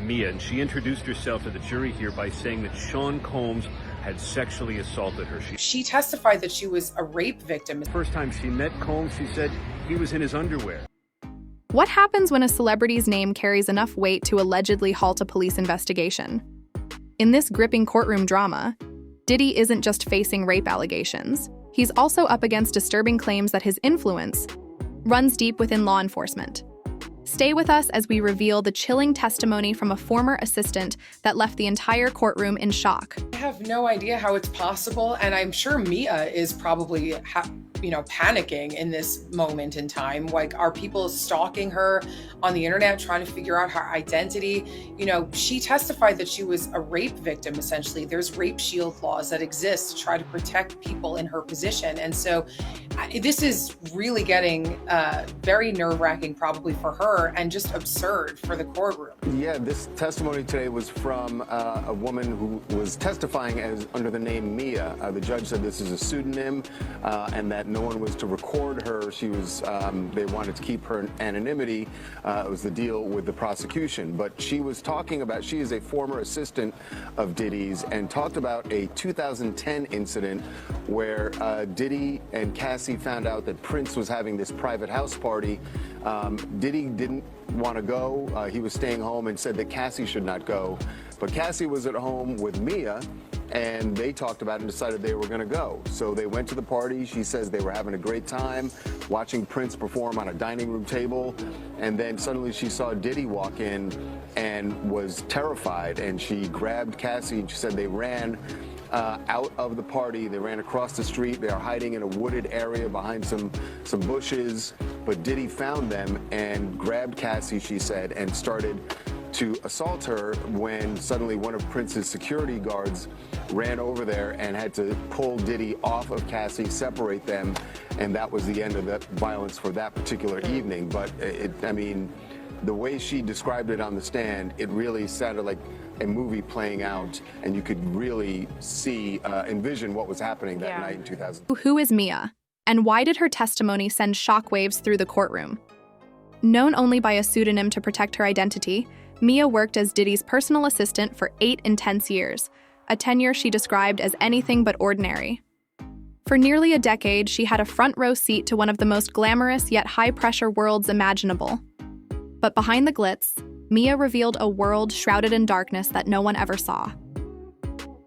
Mia, and she introduced herself to the jury here by saying that Sean Combs had sexually assaulted her. She testified that she was a rape victim. The first time she met Combs, she said he was in his underwear. What happens when a celebrity's name carries enough weight to allegedly halt a police investigation? In this gripping courtroom drama, Diddy isn't just facing rape allegations. He's also up against disturbing claims that his influence runs deep within law enforcement. Stay with us as we reveal the chilling testimony from a former assistant that left the entire courtroom in shock. I have no idea how it's possible, and I'm sure Mia is probably panicking in this moment in time. Like, are people stalking her on the internet, trying to figure out her identity? She testified that she was a rape victim, essentially. There's rape shield laws that exist to try to protect people in her position. And so this is really getting very nerve-wracking probably for her and just absurd for the courtroom. Yeah, this testimony today was from a woman who was testifying as under the name Mia. The judge said this is a pseudonym and that no one was to record her. She was, they wanted to keep her anonymity. It was the deal with the prosecution. But she was talking about, she is a former assistant of Diddy's, and talked about a 2010 incident where Diddy and Cassie found out that Prince was having this private house party. Diddy didn't want to go. He was staying home and said that Cassie should not go. But Cassie was at home with Mia, and they talked about it and decided they were going to go. So they went to the party. She says they were having a great time watching Prince perform on a dining room table. And then suddenly she saw Diddy walk in and was terrified. And she grabbed Cassie, and she said they ran out of the party. They ran across the street. They are hiding in a wooded area behind some bushes. But Diddy found them and grabbed Cassie, she said, and started to assault her when suddenly one of Prince's security guards ran over there and had to pull Diddy off of Cassie, separate them, and that was the end of that violence for that particular evening. But the way she described it on the stand, it really sounded like a movie playing out, and you could really see, envision what was happening that night in 2000. Who is Mia, and why did her testimony send shockwaves through the courtroom? Known only by a pseudonym to protect her identity, Mia worked as Diddy's personal assistant for 8 intense years, a tenure she described as anything but ordinary. For nearly a decade, she had a front-row seat to one of the most glamorous yet high-pressure worlds imaginable. But behind the glitz, Mia revealed a world shrouded in darkness that no one ever saw.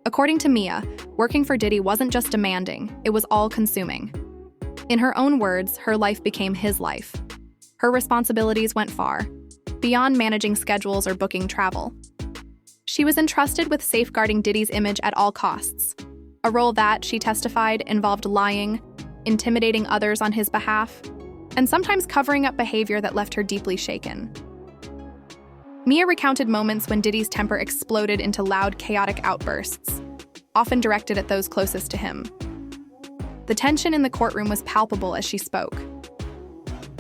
According to Mia, working for Diddy wasn't just demanding, it was all-consuming. In her own words, her life became his life. Her responsibilities went far, beyond managing schedules or booking travel. She was entrusted with safeguarding Diddy's image at all costs, a role that, she testified, involved lying, intimidating others on his behalf, and sometimes covering up behavior that left her deeply shaken. Mia recounted moments when Diddy's temper exploded into loud, chaotic outbursts, often directed at those closest to him. The tension in the courtroom was palpable as she spoke.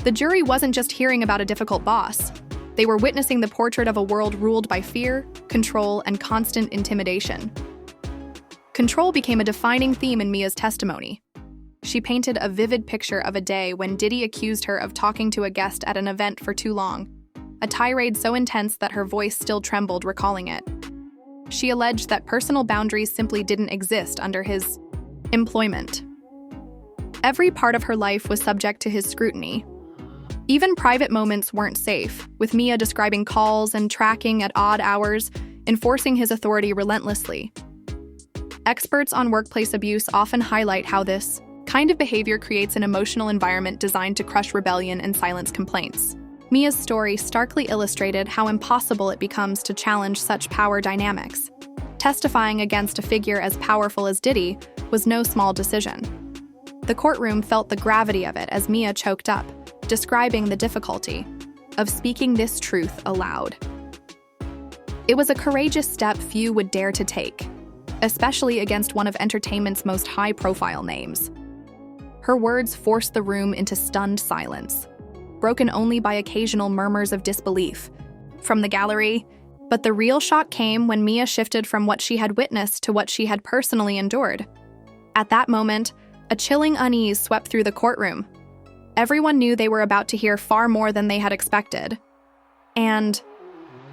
The jury wasn't just hearing about a difficult boss. They were witnessing the portrait of a world ruled by fear, control, and constant intimidation. Control became a defining theme in Mia's testimony. She painted a vivid picture of a day when Diddy accused her of talking to a guest at an event for too long, a tirade so intense that her voice still trembled recalling it. She alleged that personal boundaries simply didn't exist under his employment. Every part of her life was subject to his scrutiny. Even private moments weren't safe, with Mia describing calls and tracking at odd hours, enforcing his authority relentlessly. Experts on workplace abuse often highlight how this kind of behavior creates an emotional environment designed to crush rebellion and silence complaints. Mia's story starkly illustrated how impossible it becomes to challenge such power dynamics. Testifying against a figure as powerful as Diddy was no small decision. The courtroom felt the gravity of it as Mia choked up, describing the difficulty of speaking this truth aloud. It was a courageous step few would dare to take, especially against one of entertainment's most high-profile names. Her words forced the room into stunned silence, broken only by occasional murmurs of disbelief from the gallery. But the real shock came when Mia shifted from what she had witnessed to what she had personally endured. At that moment, a chilling unease swept through the courtroom. Everyone knew they were about to hear far more than they had expected. And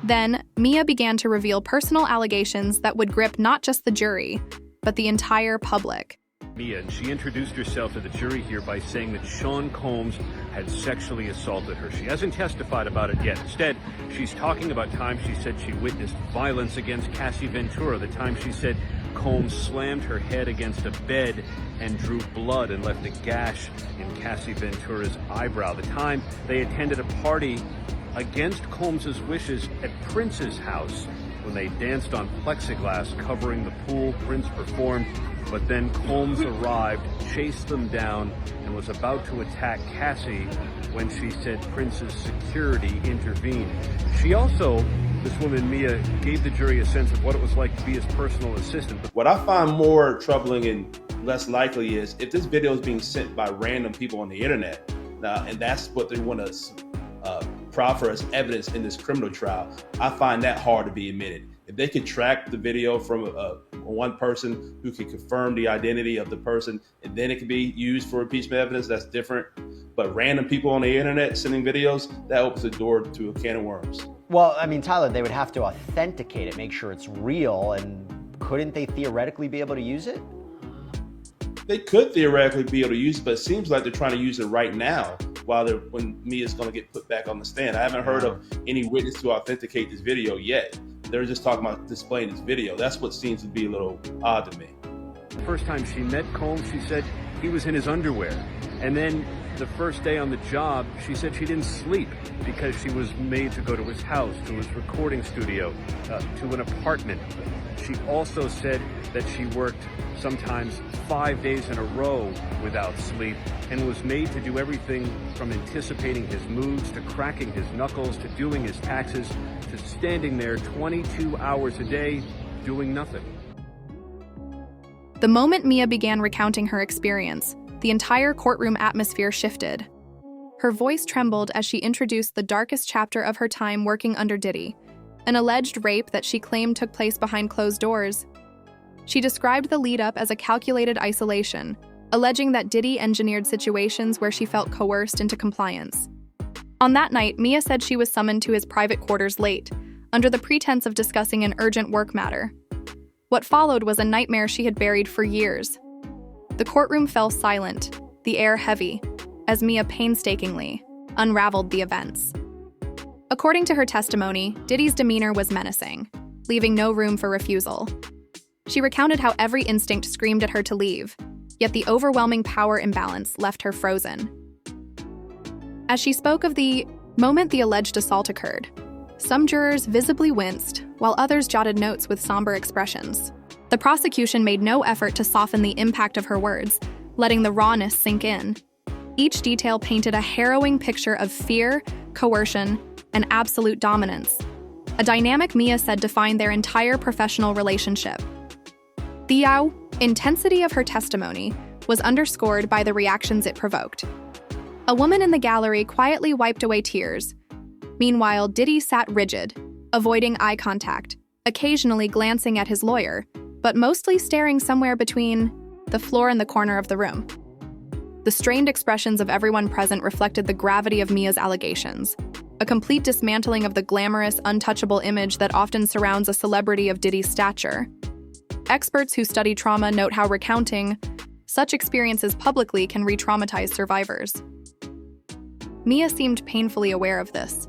Then, Mia began to reveal personal allegations that would grip not just the jury, but the entire public. Mia, and she introduced herself to the jury here by saying that Sean Combs had sexually assaulted her. She hasn't testified about it yet. Instead, she's talking about times she said she witnessed violence against Cassie Ventura, the time she said Combs slammed her head against a bed and drew blood and left a gash in Cassie Ventura's eyebrow, the time they attended a party against Combs's wishes at Prince's house when they danced on plexiglass covering the pool Prince performed. But then Combs arrived, chased them down, and was about to attack Cassie when she said Prince's security intervened. She also, this woman Mia, gave the jury a sense of what it was like to be his personal assistant. What I find more troubling and less likely is if this video is being sent by random people on the internet, and that's what they want to proffer as evidence in this criminal trial, I find that hard to be admitted. If they could track the video from one person who can confirm the identity of the person, and then it can be used for impeachment evidence, that's different. But random people on the internet sending videos, that opens the door to a can of worms. Well, I mean, Tyler, they would have to authenticate it, make sure it's real, and couldn't they theoretically be able to use it? They could theoretically be able to use it, but it seems like they're trying to use it right now when Mia's going to get put back on the stand. I haven't heard of any witness to authenticate this video yet. They're just talking about displaying this video. That's what seems to be a little odd to me. The first time she met Combs, she said he was in his underwear. And then the first day on the job, she said she didn't sleep because she was made to go to his house, to his recording studio, to an apartment. She also said that she worked sometimes 5 days in a row without sleep and was made to do everything from anticipating his moods to cracking his knuckles to doing his taxes to standing there 22 hours a day doing nothing. The moment Mia began recounting her experience, the entire courtroom atmosphere shifted. Her voice trembled as she introduced the darkest chapter of her time working under Diddy, an alleged rape that she claimed took place behind closed doors. She described the lead-up as a calculated isolation, alleging that Diddy engineered situations where she felt coerced into compliance. On that night, Mia said she was summoned to his private quarters late, under the pretense of discussing an urgent work matter. What followed was a nightmare she had buried for years. The courtroom fell silent, the air heavy, as Mia painstakingly unraveled the events. According to her testimony, Diddy's demeanor was menacing, leaving no room for refusal. She recounted how every instinct screamed at her to leave, yet the overwhelming power imbalance left her frozen. As she spoke of the moment the alleged assault occurred, some jurors visibly winced, while others jotted notes with somber expressions. The prosecution made no effort to soften the impact of her words, letting the rawness sink in. Each detail painted a harrowing picture of fear, coercion, and absolute dominance, a dynamic Mia said defined their entire professional relationship. The intensity of her testimony was underscored by the reactions it provoked. A woman in the gallery quietly wiped away tears. Meanwhile, Diddy sat rigid, avoiding eye contact, occasionally glancing at his lawyer, but mostly staring somewhere between the floor and the corner of the room. The strained expressions of everyone present reflected the gravity of Mia's allegations, a complete dismantling of the glamorous, untouchable image that often surrounds a celebrity of Diddy's stature. Experts who study trauma note how recounting such experiences publicly can re-traumatize survivors. Mia seemed painfully aware of this.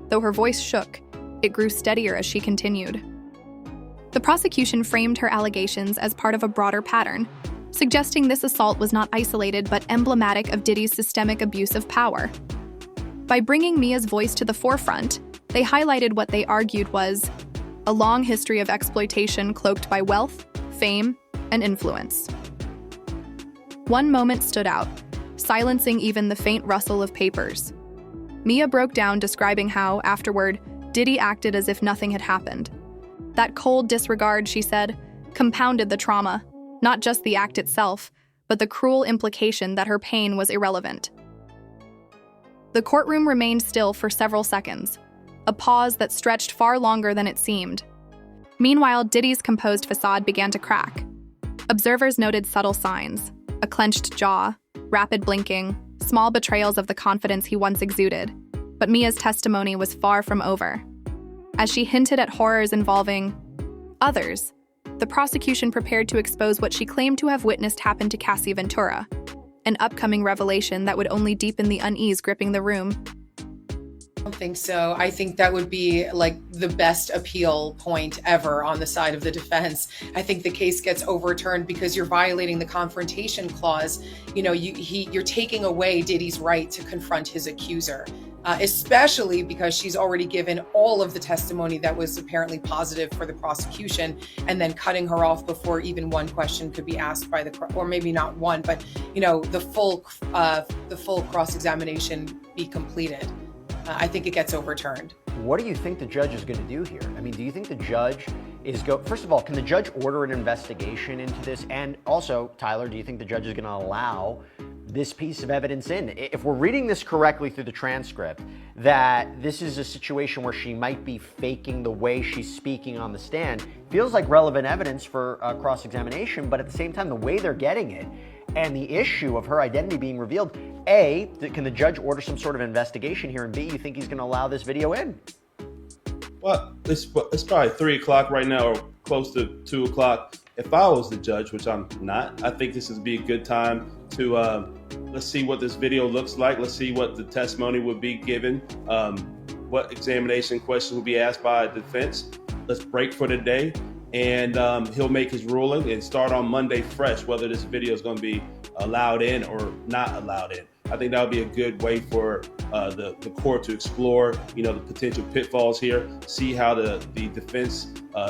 Though her voice shook, it grew steadier as she continued. The prosecution framed her allegations as part of a broader pattern, suggesting this assault was not isolated but emblematic of Diddy's systemic abuse of power. By bringing Mia's voice to the forefront, they highlighted what they argued was a long history of exploitation cloaked by wealth, fame, and influence. One moment stood out, silencing even the faint rustle of papers. Mia broke down, describing how, afterward, Diddy acted as if nothing had happened. That cold disregard, she said, compounded the trauma, not just the act itself, but the cruel implication that her pain was irrelevant. The courtroom remained still for several seconds, a pause that stretched far longer than it seemed. Meanwhile, Diddy's composed facade began to crack. Observers noted subtle signs, a clenched jaw, rapid blinking, small betrayals of the confidence he once exuded. But Mia's testimony was far from over. as she hinted at horrors involving others. The prosecution prepared to expose what she claimed to have witnessed happen to Cassie Ventura, an upcoming revelation that would only deepen the unease gripping the room. I don't think so. I think that would be like the best appeal point ever on the side of the defense. I think the case gets overturned because you're violating the confrontation clause. You know, you're taking away Diddy's right to confront his accuser, especially because she's already given all of the testimony that was apparently positive for the prosecution, and then cutting her off before even one question could be asked by or maybe not one, but you know, the full cross-examination be completed. I think it gets overturned. What do you think the judge is going to do here? I mean, do you think the judge is first of all, can the judge order an investigation into this? And also, Tyler, do you think the judge is going to allow this piece of evidence in? If we're reading this correctly through the transcript, that this is a situation where she might be faking the way she's speaking on the stand, feels like relevant evidence for cross-examination, but at the same time, the way they're getting it and the issue of her identity being revealed, A, can the judge order some sort of investigation here? And B, you think he's going to allow this video in? Well, it's probably 3 o'clock right now, or close to 2 o'clock. If I was the judge, which I'm not, I think this would be a good time to let's see what this video looks like. Let's see what the testimony would be given, what examination questions will be asked by the defense. Let's break for the day, and he'll make his ruling and start on Monday fresh, whether this video is going to be allowed in or not allowed in. I think that would be a good way for the court to explore, you know, the potential pitfalls here, see how the defense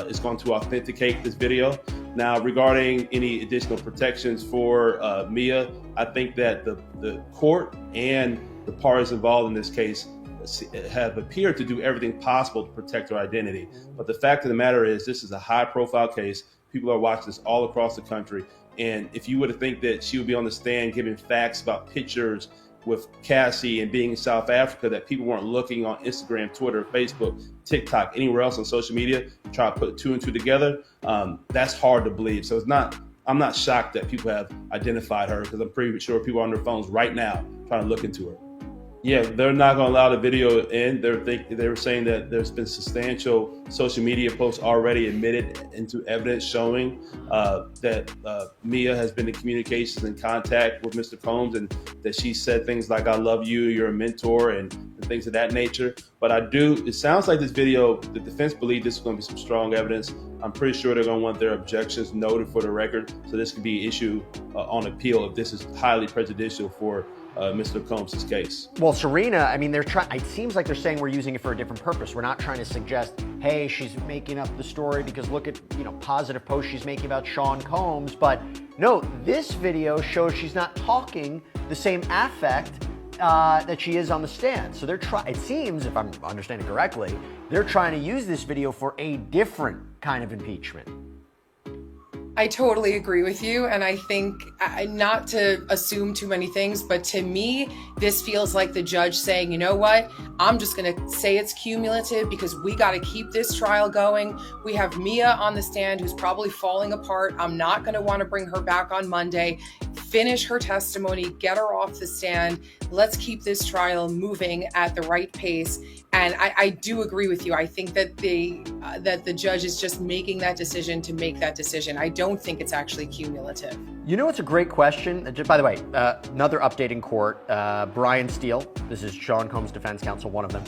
is going to authenticate this video. Now, regarding any additional protections for Mia, I think that the court and the parties involved in this case have appeared to do everything possible to protect her identity. But the fact of the matter is, this is a high-profile case. People are watching this all across the country. And if you were to think that she would be on the stand giving facts about pictures with Cassie and being in South Africa, that people weren't looking on Instagram, Twitter, Facebook, TikTok, anywhere else on social media to try to put two and two together, that's hard to believe. So I'm not shocked that people have identified her, because I'm pretty sure people are on their phones right now trying to look into her. Yeah, they're not going to allow the video in. They were saying that there's been substantial social media posts already admitted into evidence showing that Mia has been in communications and contact with Mr. Combs, and that she said things like, "I love you, you're a mentor," and things of that nature. But it sounds like this video, the defense believe this is going to be some strong evidence. I'm pretty sure they're going to want their objections noted for the record, so this could be an issue on appeal if this is highly prejudicial for Mr. Combs' case. Well, Serena, I mean, it seems like they're saying we're using it for a different purpose. We're not trying to suggest, hey, she's making up the story because look at, positive posts she's making about Sean Combs. But no, this video shows she's not talking the same affect that she is on the stand. So it seems, if I'm understanding correctly, they're trying to use this video for a different kind of impeachment. I totally agree with you. And I think, not to assume too many things, but to me, this feels like the judge saying, you know what, I'm just going to say it's cumulative because we got to keep this trial going. We have Mia on the stand who's probably falling apart. I'm not going to want to bring her back on Monday. Finish her testimony, get her off the stand. Let's keep this trial moving at the right pace. And I do agree with you. I think that the judge is just making that decision to make that decision. I don't think it's actually cumulative. You know, it's a great question. By the way, another update in court. Brian Steele, this is Sean Combs' defense counsel, one of them.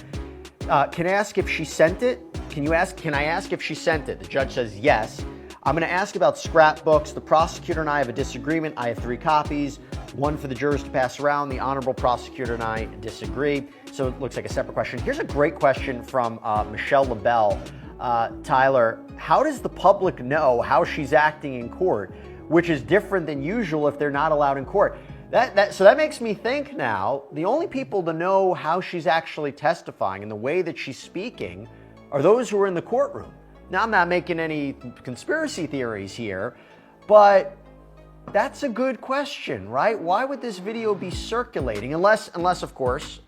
Can I ask if she sent it? Can I ask if she sent it? The judge says yes. I'm going to ask about scrapbooks. The prosecutor and I have a disagreement. I have 3 copies, one for the jurors to pass around. The honorable prosecutor and I disagree. So it looks like a separate question. Here's a great question from Michelle LaBelle. Tyler, how does the public know how she's acting in court, which is different than usual if they're not allowed in court? So that makes me think now, the only people to know how she's actually testifying and the way that she's speaking are those who are in the courtroom. Now, I'm not making any conspiracy theories here, but that's a good question, right? Why would this video be circulating? Unless of course,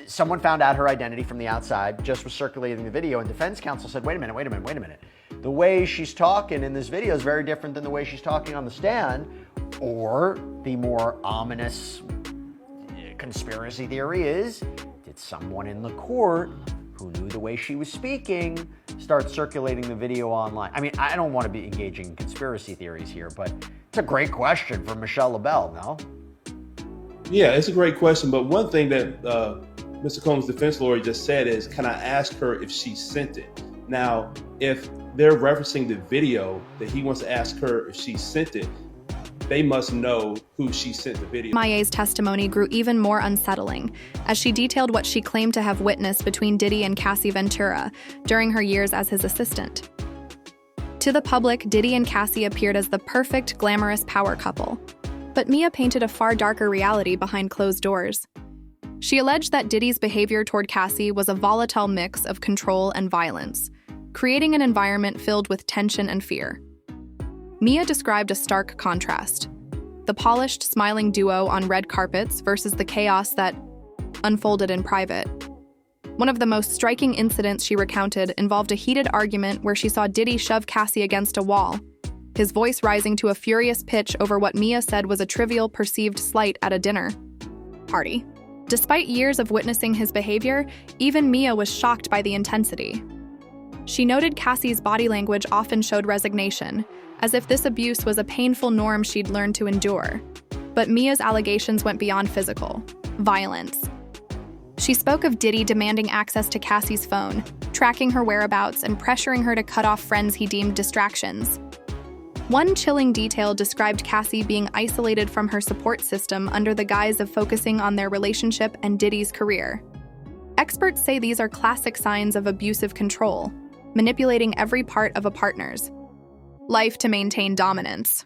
someone found out her identity from the outside, just was circulating the video, and defense counsel said, wait a minute. The way she's talking in this video is very different than the way she's talking on the stand. Or the more ominous conspiracy theory is, did someone in the court who knew the way she was speaking, start circulating the video online? I mean, I don't want to be engaging in conspiracy theories here, but it's a great question from Michelle LaBelle, no? Yeah, it's a great question. But one thing that Mr. Combs' defense lawyer just said is, can I ask her if she sent it? Now, if they're referencing the video that he wants to ask her if she sent it, they must know who she sent the video. Maya's testimony grew even more unsettling as she detailed what she claimed to have witnessed between Diddy and Cassie Ventura during her years as his assistant. To the public, Diddy and Cassie appeared as the perfect, glamorous power couple. But Mia painted a far darker reality behind closed doors. She alleged that Diddy's behavior toward Cassie was a volatile mix of control and violence, creating an environment filled with tension and fear. Mia described a stark contrast: the polished, smiling duo on red carpets versus the chaos that unfolded in private. One of the most striking incidents she recounted involved a heated argument where she saw Diddy shove Cassie against a wall, his voice rising to a furious pitch over what Mia said was a trivial perceived slight at a dinner party. Despite years of witnessing his behavior, even Mia was shocked by the intensity. She noted Cassie's body language often showed resignation, as if this abuse was a painful norm she'd learned to endure. But Mia's allegations went beyond physical violence. She spoke of Diddy demanding access to Cassie's phone, tracking her whereabouts, and pressuring her to cut off friends he deemed distractions. One chilling detail described Cassie being isolated from her support system under the guise of focusing on their relationship and Diddy's career. Experts say these are classic signs of abusive control, manipulating every part of a partner's life to maintain dominance.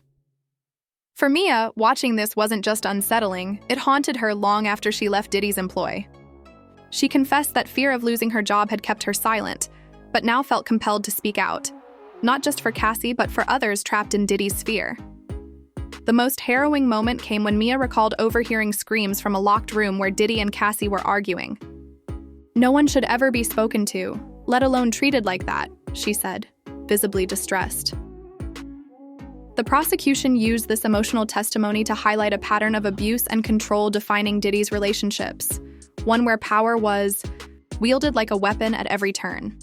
For Mia, watching this wasn't just unsettling, it haunted her long after she left Diddy's employ. She confessed that fear of losing her job had kept her silent, but now felt compelled to speak out, not just for Cassie, but for others trapped in Diddy's sphere. The most harrowing moment came when Mia recalled overhearing screams from a locked room where Diddy and Cassie were arguing. "No one should ever be spoken to, let alone treated like that," she said, visibly distressed. The prosecution used this emotional testimony to highlight a pattern of abuse and control defining Diddy's relationships, one where power was wielded like a weapon at every turn.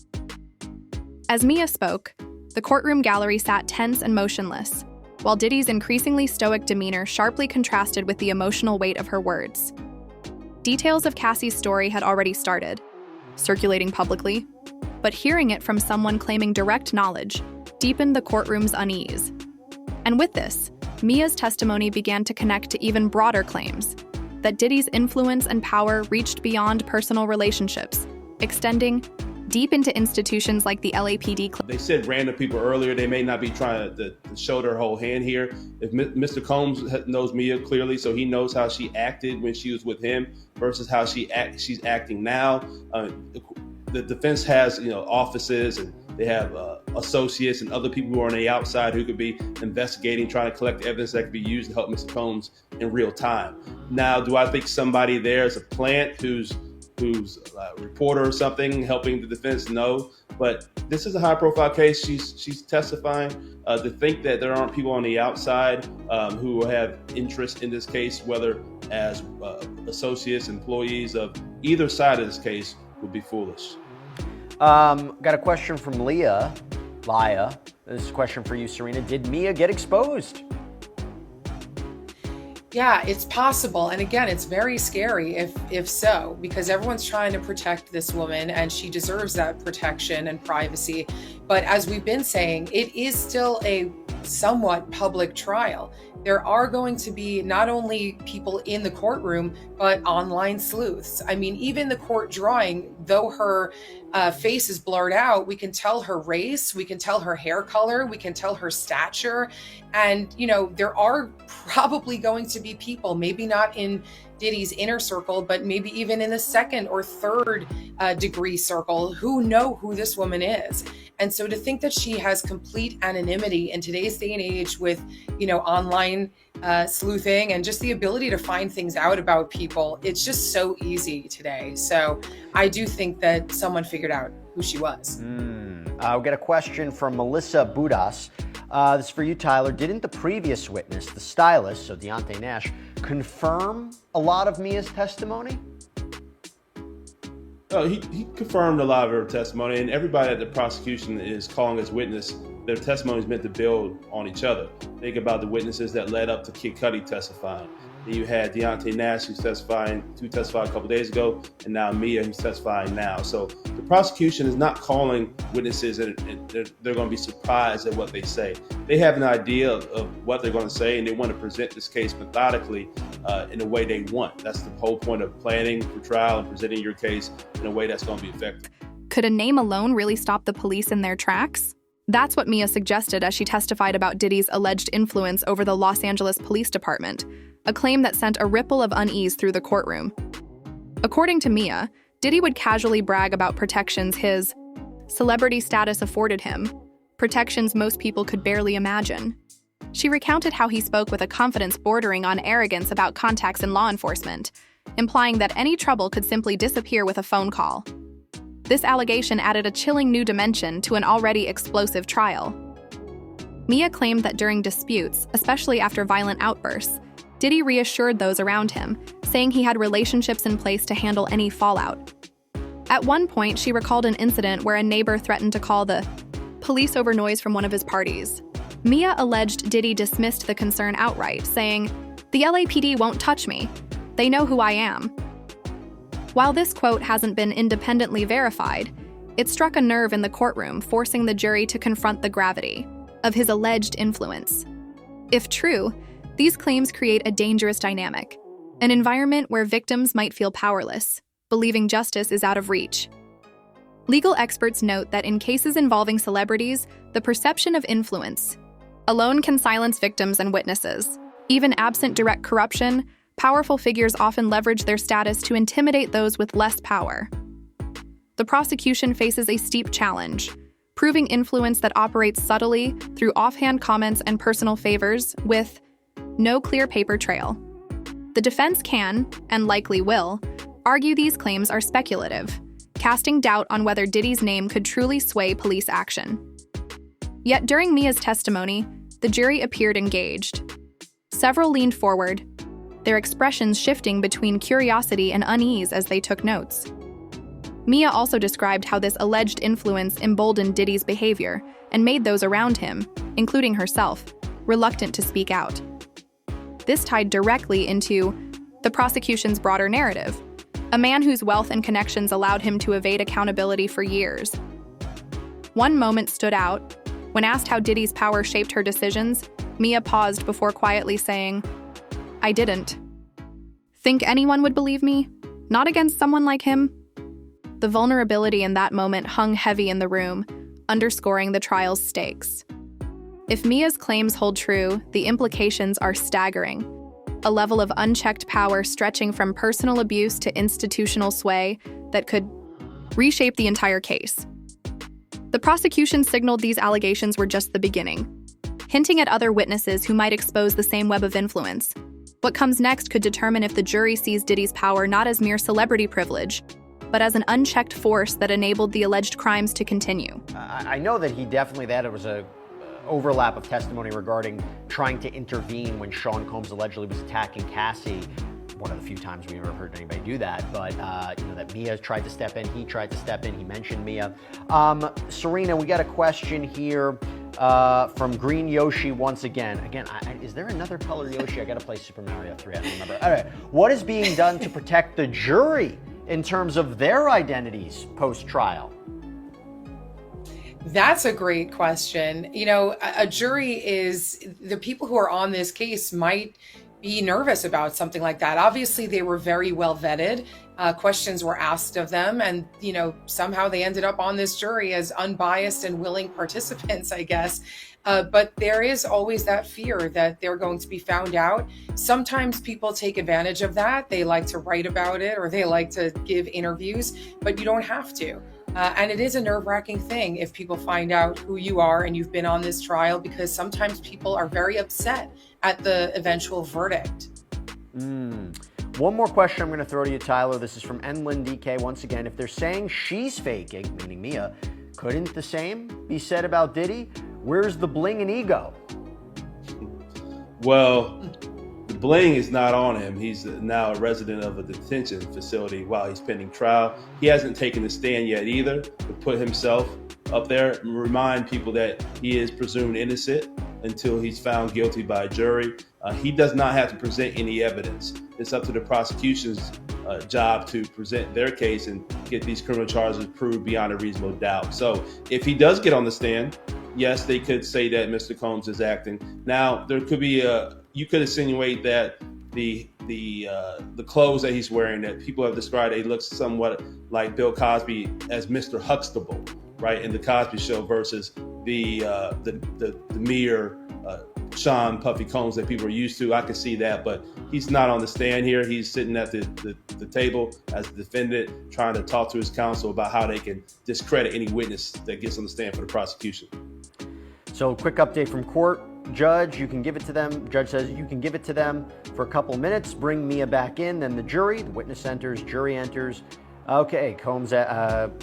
As Mia spoke, the courtroom gallery sat tense and motionless, while Diddy's increasingly stoic demeanor sharply contrasted with the emotional weight of her words. Details of Cassie's story had already started, circulating publicly, but hearing it from someone claiming direct knowledge deepened the courtroom's unease. And with this, Mia's testimony began to connect to even broader claims that Diddy's influence and power reached beyond personal relationships, extending deep into institutions like the LAPD. They said random people earlier. They may not be trying to show their whole hand here. If Mr. Combs knows Mia clearly, so he knows how she acted when she was with him versus how she's acting now. The defense has offices, and they have associates and other people who are on the outside who could be investigating, trying to collect evidence that could be used to help Mr. Combs in real time. Now, do I think somebody there is a plant who's a reporter or something helping the defense? No, but this is a high-profile case. She's testifying. To think that there aren't people on the outside who have interest in this case, whether as associates, employees of either side of this case, would be foolish. Got a question from Laya. This is a question for you, Serena. Did Mia get exposed? Yeah, it's possible. And again, it's very scary if so, because everyone's trying to protect this woman and she deserves that protection and privacy. But as we've been saying, it is still a somewhat public trial. There are going to be not only people in the courtroom, but online sleuths. I mean, even the court drawing, though her face is blurred out, we can tell her race, we can tell her hair color, we can tell her stature. And, there are probably going to be people, maybe not in Diddy's inner circle, but maybe even in the second or third degree circle, who know who this woman is. And so to think that she has complete anonymity in today's day and age with, online sleuthing and just the ability to find things out about people, it's just so easy today. So I do think that someone figured out who she was. I'll get a question from Melissa Budas. This is for you, Tyler. Didn't the previous witness, the stylist, so Deontay Nash, confirm a lot of Mia's testimony? He confirmed a lot of her testimony, and everybody at the prosecution is calling as witness. Their testimony is meant to build on each other. Think about the witnesses that led up to Kid Cudi testifying. Then you had Deontay Nash, who testified a couple days ago, and now Mia, who's testifying now. So the prosecution is not calling witnesses, and they're going to be surprised at what they say. They have an idea of what they're going to say, and they want to present this case methodically in the way they want. That's the whole point of planning for trial and presenting your case in a way that's going to be effective. Could a name alone really stop the police in their tracks? That's what Mia suggested as she testified about Diddy's alleged influence over the Los Angeles Police Department, a claim that sent a ripple of unease through the courtroom. According to Mia, Diddy would casually brag about protections his celebrity status afforded him, protections most people could barely imagine. She recounted how he spoke with a confidence bordering on arrogance about contacts in law enforcement, implying that any trouble could simply disappear with a phone call. This allegation added a chilling new dimension to an already explosive trial. Mia claimed that during disputes, especially after violent outbursts, Diddy reassured those around him, saying he had relationships in place to handle any fallout. At one point, she recalled an incident where a neighbor threatened to call the police over noise from one of his parties. Mia alleged Diddy dismissed the concern outright, saying, "The LAPD won't touch me. They know who I am." While this quote hasn't been independently verified, it struck a nerve in the courtroom, forcing the jury to confront the gravity of his alleged influence. If true, these claims create a dangerous dynamic, an environment where victims might feel powerless, believing justice is out of reach. Legal experts note that in cases involving celebrities, the perception of influence alone can silence victims and witnesses. Even absent direct corruption, powerful figures often leverage their status to intimidate those with less power. The prosecution faces a steep challenge, proving influence that operates subtly through offhand comments and personal favors with no clear paper trail. The defense can, and likely will, argue these claims are speculative, casting doubt on whether Diddy's name could truly sway police action. Yet during Mia's testimony, the jury appeared engaged. Several leaned forward, their expressions shifting between curiosity and unease as they took notes. Mia also described how this alleged influence emboldened Diddy's behavior and made those around him, including herself, reluctant to speak out. This tied directly into the prosecution's broader narrative, a man whose wealth and connections allowed him to evade accountability for years. One moment stood out. When asked how Diddy's power shaped her decisions, Mia paused before quietly saying, "I didn't. Think anyone would believe me? Not against someone like him?" The vulnerability in that moment hung heavy in the room, underscoring the trial's stakes. If Mia's claims hold true, the implications are staggering. A level of unchecked power stretching from personal abuse to institutional sway that could reshape the entire case. The prosecution signaled these allegations were just the beginning, hinting at other witnesses who might expose the same web of influence. What comes next could determine if the jury sees Diddy's power not as mere celebrity privilege, but as an unchecked force that enabled the alleged crimes to continue. I know that there was a overlap of testimony regarding trying to intervene when Sean Combs allegedly was attacking Cassie. One of the few times we ever heard anybody do that, but that Mia tried to step in, he tried to step in, he mentioned Mia. Serena, we got a question here from Green Yoshi once again. Is there another color Yoshi? I gotta play Super Mario 3, I don't remember. All right, what is being done to protect the jury in terms of their identities post-trial? That's a great question. A jury is the people who are on this case might be nervous about something like that. Obviously, they were very well vetted. Questions were asked of them, and somehow they ended up on this jury as unbiased and willing participants, I guess. But there is always that fear that they're going to be found out. Sometimes people take advantage of that. They like to write about it or they like to give interviews, but you don't have to. And it is a nerve-wracking thing if people find out who you are and you've been on this trial, because sometimes people are very upset at the eventual verdict. One more question I'm going to throw to you, Tyler. This is from Enlin DK once again. If they're saying she's faking, meaning Mia, couldn't the same be said about Diddy? Where's the bling and ego? Well, the bling is not on him. He's now a resident of a detention facility while he's pending trial. He hasn't taken the stand yet either to put himself up there and remind people that he is presumed innocent until he's found guilty by a jury. He does not have to present any evidence. It's up to the prosecution's job to present their case and get these criminal charges proved beyond a reasonable doubt. So if he does get on the stand, yes, they could say that Mr. Combs is acting. Now, there could be you could insinuate that the clothes that he's wearing, that people have described, they look somewhat like Bill Cosby as Mr. Huxtable, right, in the Cosby Show, versus the mere Sean Puffy Combs that people are used to. I could see that, but he's not on the stand here. He's sitting at the table as a defendant, trying to talk to his counsel about how they can discredit any witness that gets on the stand for the prosecution. So, quick update from court. Judge, you can give it to them. Judge says you can give it to them for a couple minutes. Bring Mia back in. Then the jury. The witness enters. Jury enters. Okay, Combs.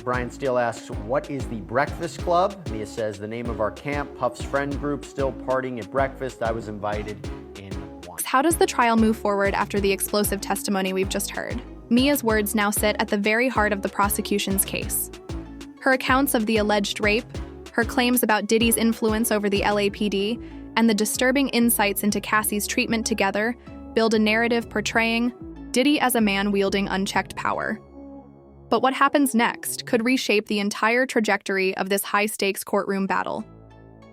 Brian Steele asks, "What is the Breakfast Club?" Mia says, "The name of our camp. Puff's friend group. Still partying at breakfast. I was invited in one." How does the trial move forward after the explosive testimony we've just heard? Mia's words now sit at the very heart of the prosecution's case. Her accounts of the alleged rape, her claims about Diddy's influence over the LAPD, and the disturbing insights into Cassie's treatment together build a narrative portraying Diddy as a man wielding unchecked power. But what happens next could reshape the entire trajectory of this high-stakes courtroom battle.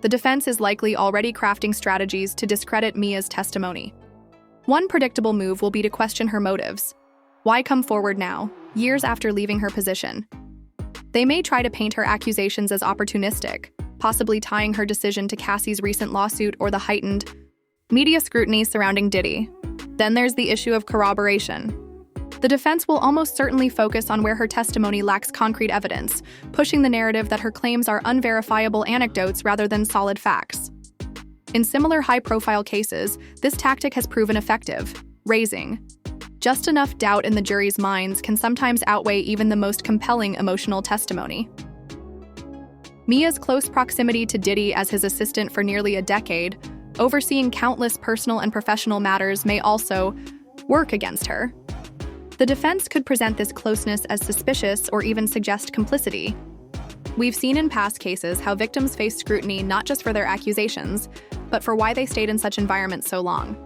The defense is likely already crafting strategies to discredit Mia's testimony. One predictable move will be to question her motives. Why come forward now, years after leaving her position? They may try to paint her accusations as opportunistic, possibly tying her decision to Cassie's recent lawsuit or the heightened media scrutiny surrounding Diddy. Then there's the issue of corroboration. The defense will almost certainly focus on where her testimony lacks concrete evidence, pushing the narrative that her claims are unverifiable anecdotes rather than solid facts. In similar high-profile cases, this tactic has proven effective, raising just enough doubt in the jury's minds can sometimes outweigh even the most compelling emotional testimony. Mia's close proximity to Diddy as his assistant for nearly a decade, overseeing countless personal and professional matters, may also work against her. The defense could present this closeness as suspicious or even suggest complicity. We've seen in past cases how victims face scrutiny not just for their accusations, but for why they stayed in such environments so long.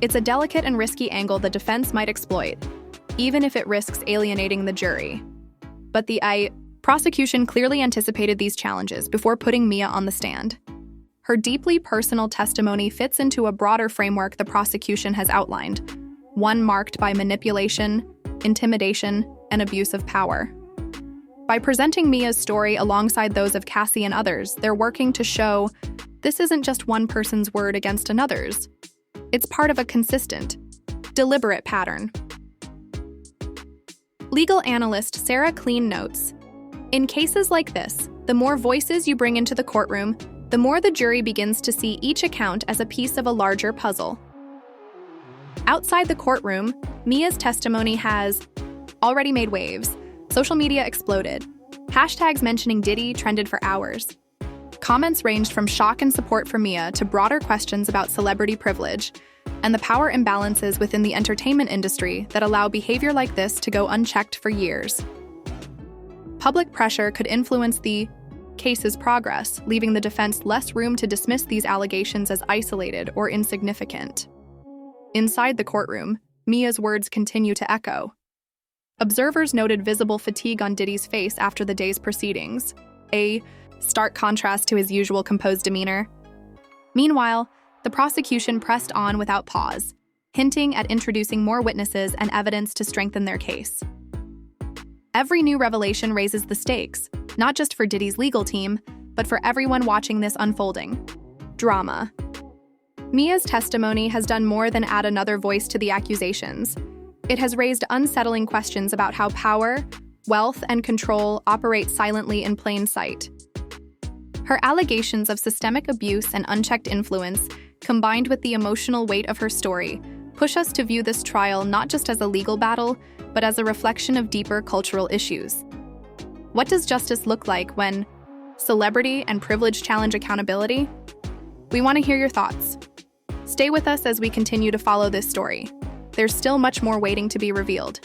It's a delicate and risky angle the defense might exploit, even if it risks alienating the jury. But the prosecution clearly anticipated these challenges before putting Mia on the stand. Her deeply personal testimony fits into a broader framework the prosecution has outlined, one marked by manipulation, intimidation, and abuse of power. By presenting Mia's story alongside those of Cassie and others, they're working to show this isn't just one person's word against another's. It's part of a consistent, deliberate pattern. Legal analyst Sarah Kleen notes, "In cases like this, the more voices you bring into the courtroom, the more the jury begins to see each account as a piece of a larger puzzle." Outside the courtroom, Mia's testimony has already made waves. Social media exploded. Hashtags mentioning Diddy trended for hours. Comments ranged from shock and support for Mia to broader questions about celebrity privilege and the power imbalances within the entertainment industry that allow behavior like this to go unchecked for years. Public pressure could influence the case's progress, leaving the defense less room to dismiss these allegations as isolated or insignificant. Inside the courtroom, Mia's words continue to echo. Observers noted visible fatigue on Diddy's face after the day's proceedings, a stark contrast to his usual composed demeanor. Meanwhile, the prosecution pressed on without pause, hinting at introducing more witnesses and evidence to strengthen their case. Every new revelation raises the stakes, not just for Diddy's legal team, but for everyone watching this unfolding drama. Mia's testimony has done more than add another voice to the accusations. It has raised unsettling questions about how power, wealth, and control operate silently in plain sight. Her allegations of systemic abuse and unchecked influence, combined with the emotional weight of her story, push us to view this trial not just as a legal battle, but as a reflection of deeper cultural issues. What does justice look like when celebrity and privilege challenge accountability? We want to hear your thoughts. Stay with us as we continue to follow this story. There's still much more waiting to be revealed.